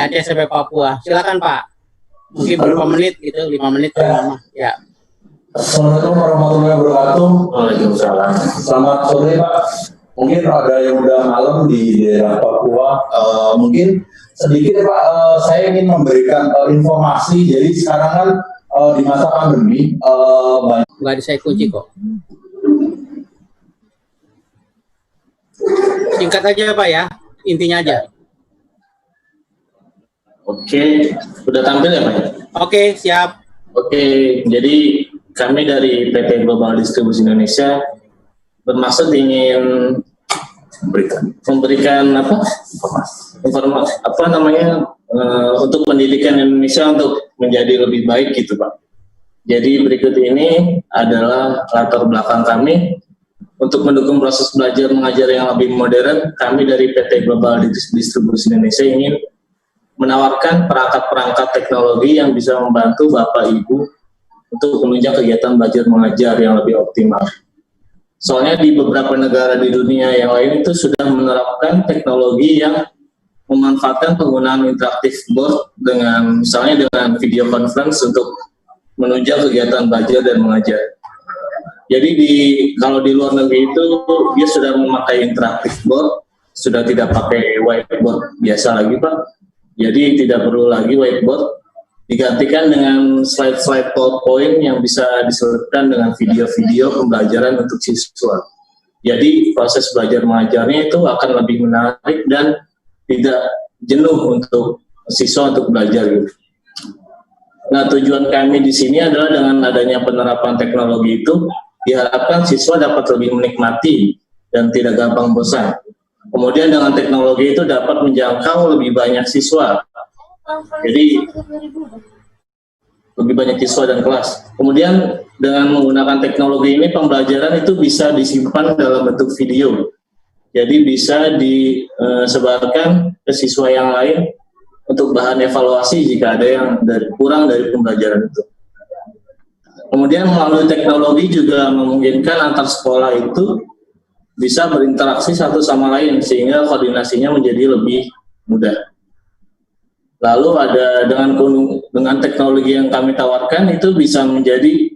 Aceh sampai Papua. Silakan Pak. Mungkin beberapa menit gitu, 5 menit lama. Ya. Assalamualaikum warahmatullahi wabarakatuh. Waalaikumsalam. Selamat sore Pak. Mungkin ada yang udah malam di daerah Papua. Mungkin sedikit Pak, saya ingin memberikan informasi. Jadi sekarang kan di masa pandemi banyak. Nggak ada saya kunci kok. Singkat aja Pak ya, intinya aja. Oke, sudah tampil ya Pak? Oke, siap. Oke, jadi kami dari PT Global Distribusi Indonesia bermaksud ingin memberikan untuk pendidikan Indonesia untuk menjadi lebih baik gitu Pak. Jadi berikut ini adalah latar belakang kami untuk mendukung proses belajar mengajar yang lebih modern. Kami dari PT Global Distribusi Indonesia ingin menawarkan perangkat-perangkat teknologi yang bisa membantu Bapak Ibu untuk menunjang kegiatan belajar mengajar yang lebih optimal. Soalnya di beberapa negara di dunia yang lain itu sudah menerapkan teknologi yang memanfaatkan penggunaan interaktif board dengan misalnya dengan video conference untuk menunjang kegiatan belajar dan mengajar. Jadi kalau di luar negeri itu dia sudah memakai interaktif board, sudah tidak pakai whiteboard biasa lagi Pak. Jadi tidak perlu lagi whiteboard, digantikan dengan slide-slide PowerPoint yang bisa diselipkan dengan video-video pembelajaran untuk siswa. Jadi proses belajar mengajarnya itu akan lebih menarik dan tidak jenuh untuk siswa untuk belajar gitu. Nah, tujuan kami di sini adalah dengan adanya penerapan teknologi itu diharapkan siswa dapat lebih menikmati dan tidak gampang bosan. Kemudian dengan teknologi itu dapat menjangkau lebih banyak siswa. Jadi lebih banyak siswa dan kelas. Kemudian dengan menggunakan teknologi ini pembelajaran itu bisa disimpan dalam bentuk video. Jadi bisa disebarkan ke siswa yang lain untuk bahan evaluasi jika ada yang kurang dari pembelajaran itu. Kemudian melalui teknologi juga memungkinkan antar sekolah itu bisa berinteraksi satu sama lain sehingga koordinasinya menjadi lebih mudah. Lalu ada dengan teknologi yang kami tawarkan itu bisa menjadi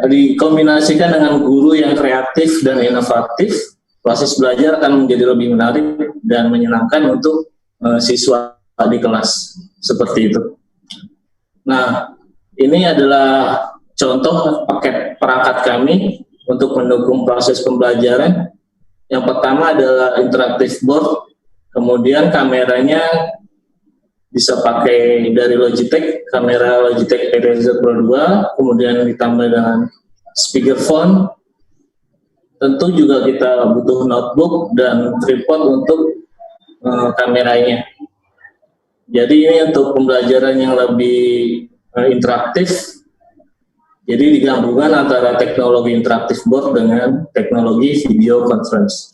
dikombinasikan dengan guru yang kreatif dan inovatif, proses belajar akan menjadi lebih menarik dan menyenangkan untuk siswa di kelas seperti itu. Nah, ini adalah contoh paket perangkat kami untuk mendukung proses pembelajaran. Yang pertama adalah interaktif board, kemudian kameranya bisa pakai dari Logitech, kamera Logitech PTZ Pro 2, kemudian ditambah dengan speakerphone. Tentu juga kita butuh notebook dan tripod untuk kameranya. Jadi ini untuk pembelajaran yang lebih interaktif. Jadi digabungkan antara teknologi interaktif board dengan teknologi video conference.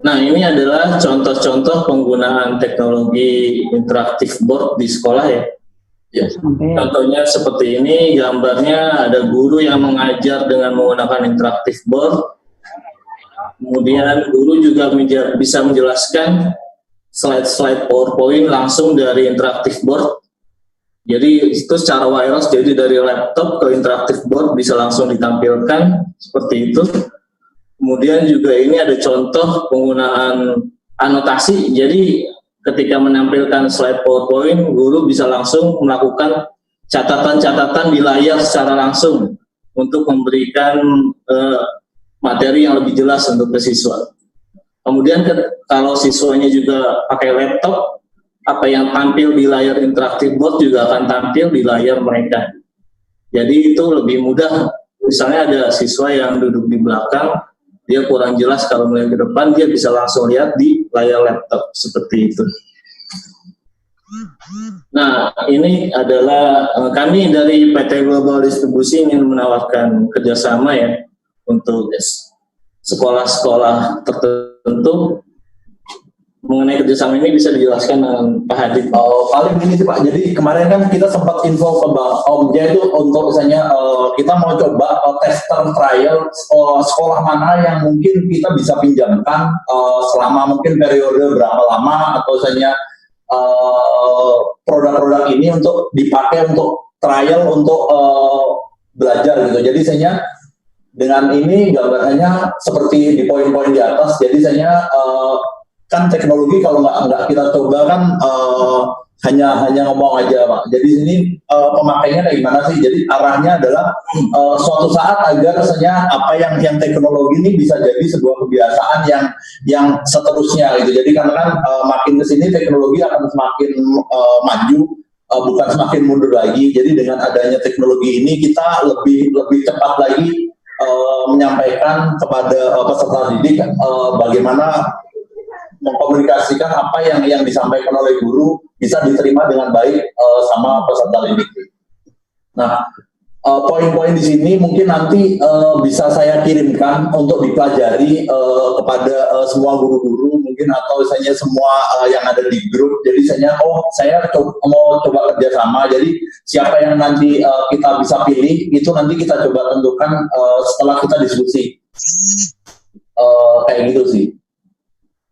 Nah, ini adalah contoh-contoh penggunaan teknologi interaktif board di sekolah ya. Ya. Contohnya seperti ini, gambarnya ada guru yang mengajar dengan menggunakan interaktif board. Kemudian guru juga bisa menjelaskan slide-slide PowerPoint langsung dari interaktif board. Jadi itu secara wireless, jadi dari laptop ke interaktif board bisa langsung ditampilkan seperti itu. Kemudian juga ini ada contoh penggunaan anotasi. Jadi ketika menampilkan slide PowerPoint, guru bisa langsung melakukan catatan-catatan di layar secara langsung untuk memberikan materi yang lebih jelas untuk ke siswa. Kemudian kalau siswanya juga pakai laptop, apa yang tampil di layar interaktif board juga akan tampil di layar mereka. Jadi itu lebih mudah. Misalnya ada siswa yang duduk di belakang, dia kurang jelas kalau melihat ke depan, dia bisa langsung lihat di layar laptop seperti itu. Nah, ini adalah kami dari PT Global Distribusi ingin menawarkan kerjasama ya untuk sekolah-sekolah tertentu mengenai kerjasama ini bisa dijelaskan dengan Pak Hadi? Paling ini sih Pak, jadi kemarin kan kita sempat info ke Bang Omja itu untuk misalnya kita mau coba tester trial sekolah mana yang mungkin kita bisa pinjamkan selama mungkin periode berapa lama, atau misalnya produk-produk ini untuk dipakai untuk trial untuk belajar gitu. Jadi misalnya dengan ini gambarannya seperti di poin-poin di atas, jadi misalnya kan teknologi kalau nggak kita coba kan hanya ngomong aja Pak. Jadi ini pemakainya kayak gimana sih? Jadi arahnya adalah suatu saat agar misalnya apa yang teknologi ini bisa jadi sebuah kebiasaan yang seterusnya gitu. Jadi karena kan makin kesini teknologi akan semakin maju, bukan semakin mundur lagi. Jadi dengan adanya teknologi ini kita lebih cepat lagi menyampaikan kepada peserta didik bagaimana mengkomunikasikan apa yang disampaikan oleh guru bisa diterima dengan baik sama peserta didik. Nah, poin-poin di sini mungkin nanti bisa saya kirimkan untuk dipelajari kepada semua guru-guru mungkin, atau misalnya semua yang ada di grup. Jadi misalnya saya mau coba kerjasama. Jadi siapa yang nanti kita bisa pilih itu nanti kita coba tentukan setelah kita diskusi. Kayak gitu sih.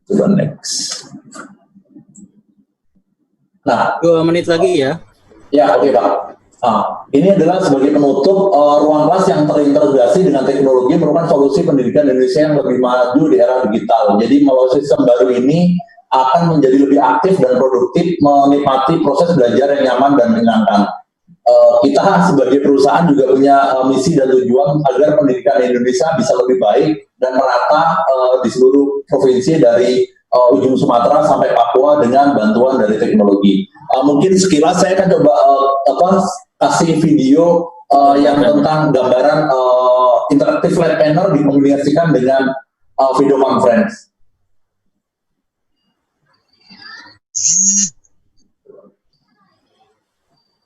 Coba next. Nah, 2 menit lagi ya. Ya, oke Pak. Ini adalah sebagai penutup, ruang kelas yang terintegrasi dengan teknologi merupakan solusi pendidikan Indonesia yang lebih maju di era digital. Jadi melalui sistem baru ini akan menjadi lebih aktif dan produktif, menikmati proses belajar yang nyaman dan menyenangkan. Kita sebagai perusahaan juga punya misi dan tujuan agar pendidikan Indonesia bisa lebih baik dan merata di seluruh provinsi dari ujung Sumatera sampai Papua dengan bantuan dari teknologi. Mungkin sekilas saya akan coba kasih video yang tentang gambaran interaktif flat panel dikombinasikan dengan video conference.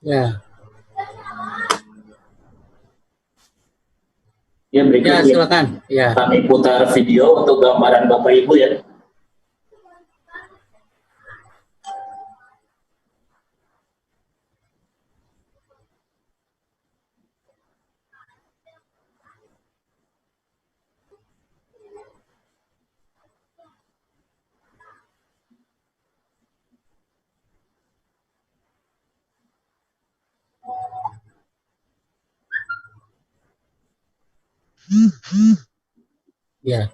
Ya. Ya, berikutnya silakan. Ya. Kami putar video untuk gambaran Bapak Ibu ya. Ya.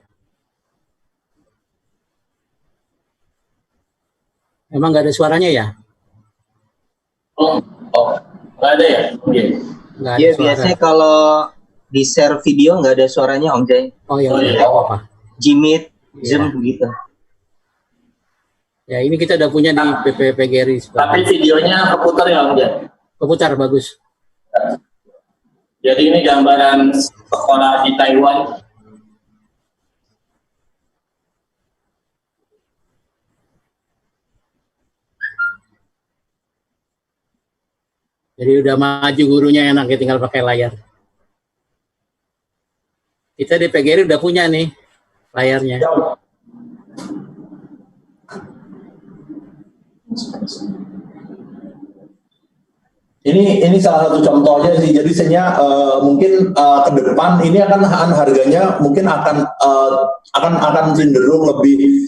Emang nggak ada suaranya ya? Nggak ada ya? Iya, biasanya kalau di share video nggak ada suaranya Om Jay. Oh ya, nggak apa-apa. Jimit, Zoom begitu. Ya, ini kita udah punya di PPGRI. Tapi videonya keputar ya Om Jay? Keputar, bagus. Jadi ini gambaran sekolah di Taiwan. Jadi udah maju gurunya, enaknya tinggal pakai layar. Kita di PGRI udah punya nih layarnya. Ini salah satu contohnya sih. Jadi sebenarnya mungkin ke depan ini akan harganya mungkin akan cenderung lebih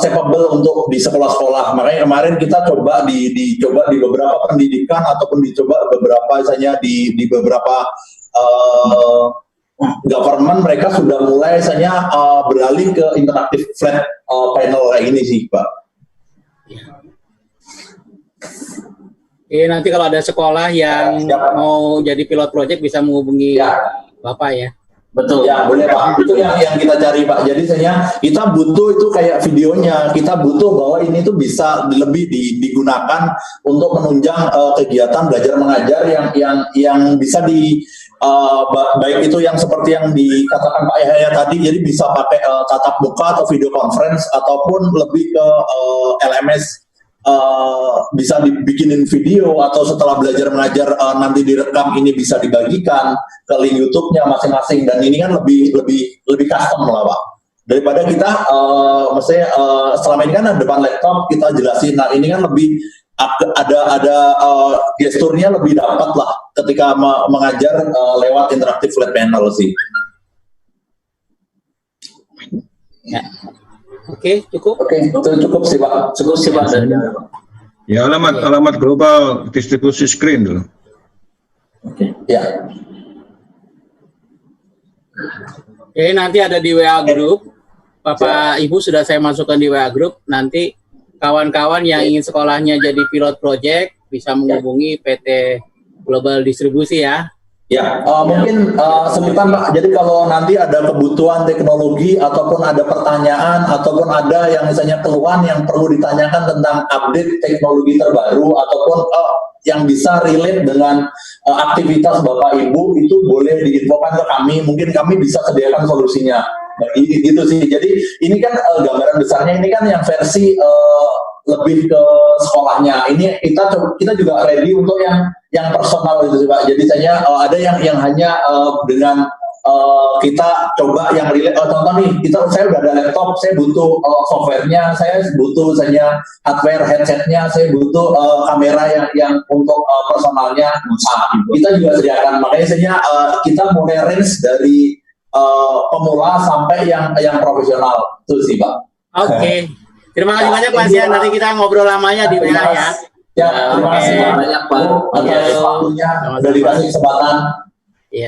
capable untuk di sekolah-sekolah. Makanya kemarin kita coba dicoba di beberapa pendidikan ataupun dicoba beberapa misalnya di beberapa government, mereka sudah mulai misalnya beralih ke interaktif flat panel kayak ini sih Pak. Nanti kalau ada sekolah yang mau jadi pilot project bisa menghubungi Bapak ya. Betul. Ya, boleh Pak. Itu yang kita cari Pak. Jadi sebenarnya kita butuh itu kayak videonya. Kita butuh bahwa ini tuh bisa lebih digunakan untuk menunjang kegiatan belajar mengajar yang bisa baik itu yang seperti yang dikatakan Pak Yahya tadi. Jadi bisa pakai tatap muka atau video conference ataupun lebih ke LMS. Bisa dibikinin video atau setelah belajar mengajar nanti direkam, ini bisa dibagikan ke link YouTube-nya masing-masing, dan ini kan lebih custom lah Pak. daripada kita maksudnya selama ini kan depan laptop kita jelasin. Nah ini kan lebih ada gesturnya lebih dapat lah ketika mengajar lewat interaktif flat panel sih. Ya. Oke, cukup. Oke, itu cukup sih Pak. Cukup sih Pak dari kami, Pak. Ya, alamat global distribusi screen dulu. Oke, ya. Oke, nanti ada di WA group. Bapak Ibu sudah saya masukkan di WA group. Nanti kawan-kawan yang ingin sekolahnya jadi pilot project bisa menghubungi PT Global Distribusi ya. Ya, mungkin sebutan Pak. Jadi kalau nanti ada kebutuhan teknologi ataupun ada pertanyaan ataupun ada yang misalnya keluhan yang perlu ditanyakan tentang update teknologi terbaru ataupun yang bisa relate dengan aktivitas Bapak Ibu itu boleh diinfokan ke kami. Mungkin kami bisa sediakan solusinya. Gitu sih. Jadi ini kan gambaran besarnya ini kan yang versi lebih ke sekolahnya. Ini kita juga ready untuk yang personal itu sih Pak. Jadi saya ada yang hanya dengan kita coba yang relate. Contoh nih, saya udah ada laptop, saya butuh softwarenya, saya butuh misalnya hardware headsetnya, saya butuh kamera yang untuk personalnya. Kita juga sediakan. Makanya saya kita mulai range dari pemula sampai yang profesional itu sih Pak. Oke. Terima kasih banyak Mas ya. Nanti kita ngobrol lamanya di WA ya. Ya, terima kasih banyak Pak. atas waktunya, udah dikasih kesempatan. Iya.